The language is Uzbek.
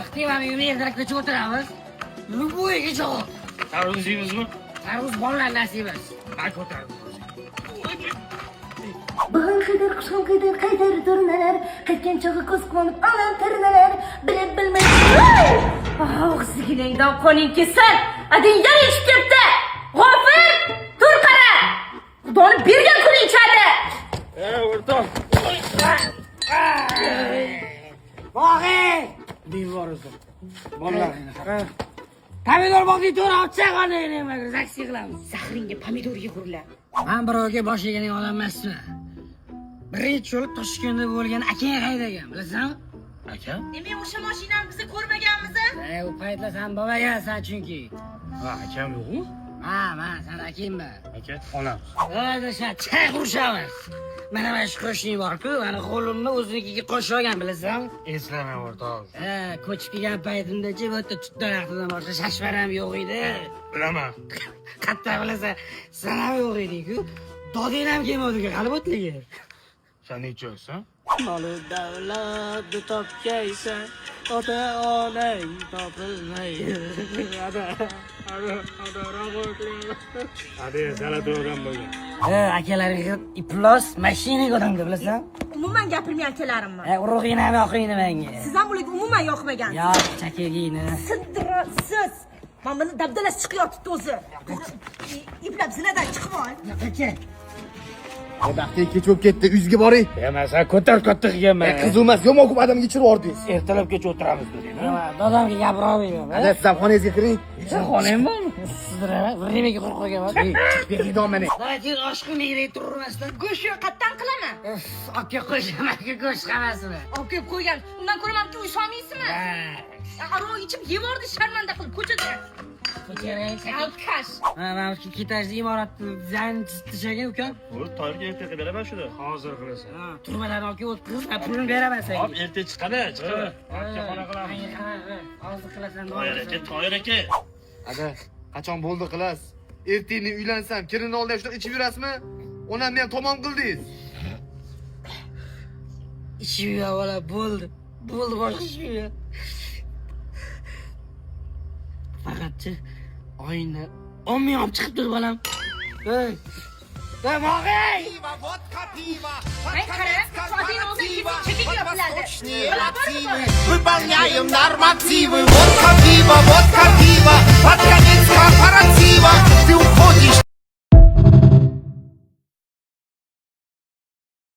Aktivami ertalab ko'chib o'tiramiz. Любой javob. Tarvuz yeymizmi? Tarvuz bolalar nasibas. Ben ko'tardim. Bahar qadar, qishqim qadar qaytar turnalar, qaytgan chog'i ko'z quvonib onam tirnalar, bilib bilmay. Og'zingdan qoning kesin. Ading yana ichib ketdi. G'ofir, tur qara. Xudoni bergan kuni ichadi. O'rtoq. Bog'ing! Bemorisiz. Bolalaringni qara. Pomidor bog'ni to'ra ochsa qani nima zaksiya qilamiz. Zahringga pomidor yegurlar. Men birovga bosh yeganing odam emasman. Birinchi yo'l Toshkentda bo'lgan akang haydagan, bilasanmi? Akam? Nima o'sha mashinani biz ko'rmaganmiz? U paytlar sen bobogansan chunki. Ha, akam yo'qmi? Men sen akangman. Aka, onam. O'sha chay qurishamiz. Mana shu qo'shning bor-ku, mana qo'limni o'zinikiga qo'shib olgan, bilasanmi? Eslamay o'rtoq. Ko'chib kelgan paytimda-chi, bu yerda tut daraxtidan boshqa shashvar ham yo'q edi. Bilaman. Qatta bilasan, sen ham yo'q eding-ku. Doding ham kelmadi-ku, qani bo'tligi. Sen nechoysan? Molu davlatni topgaysan, ota onang topilmaydi. Hadi, sana doğran bo'lgan. Akalarga iflos mashinaga odamga bilasan? Umuman gapirmay akalarimmi? Urug'ingni ham yoqingni menga. Siz ham bularga umuman yoqmagansiz. Yo, chakagingni. Sidrasiz. Mana buni dabdalasi chiqyapti o'zi. Iplab zinadan chiqib ol. Aka. Vaqti kech bo'lib ketdi, uyga boring. Emas, ko'tar katta qilganman. Qiz emas, yomon ko'p odamga ichirib yubordingiz. Ertalabgacha o'tiramiz deding. Dadamga gapira olmayman. Ada siz ham xonangizga kiring. Sen xonang bormi? Sizdiraman. Birnimaga qurib qo'yganman. Bergidon meni. Davayki oshqini yeyib turmasdan. Go'sht yo'qotdan qilaman. Aka qo'shaman, aka go'sht qilmasini. Olib kelib qo'ygan. Undan ko'ra menga uy solmaysizmi? Arvoh ichib yevordi sharmanda qilib ko'chada. Alkash. Mana shu kitajli imoratni dizayn tishlagan ukam. Bu to'rga erta qilaraman shuni. Hozir qilasan. Turmalarni olib o'tqiz, pulini beraman senga. Hop, erta chiqadi. Aka xona qilamiz. Hozir qilasan. Toyir aka. Ada, qachon bo'ldi qilas? Ertaga uylansam, kirini oldi shunaqa ichib yurasizmi? Onamni ham tamom qildingiz. Ichib yo'la bo'ldi. Bo'ldi boshqa ish yo'q. Faqatchi oyna olmay olib chiqib tur bolam. Ey mog'ey! Ay qara, soatning o'zida chekik yopiladi. Выполняем нормативы. Водка пиво, под конец корпоратива. Ты уходишь.